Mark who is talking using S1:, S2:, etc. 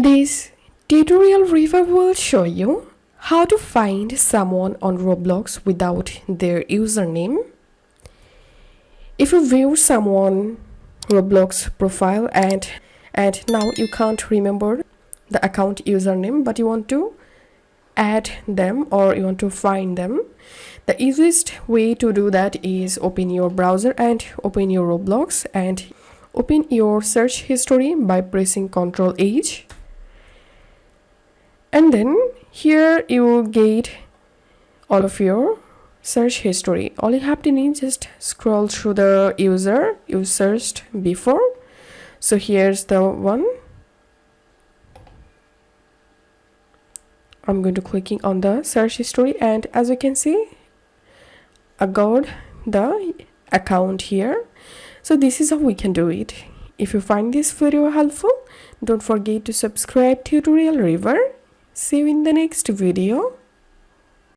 S1: This tutorial review will show you how to find someone on Roblox without their username. If you view someone Roblox profile and now you can't remember the account username, but you want to add them or you want to find them, the easiest way to do that is open your browser and open your Roblox and open your search history by pressing Ctrl H. And then here you will get all of your search history. All you have to need is just scroll through the user you searched before. So here's the one. I'm going to clicking on the search history, and as you can see, I got the account here. So this is how we can do it. If you find this video helpful, don't forget to subscribe Tutorial River. See you in the next video.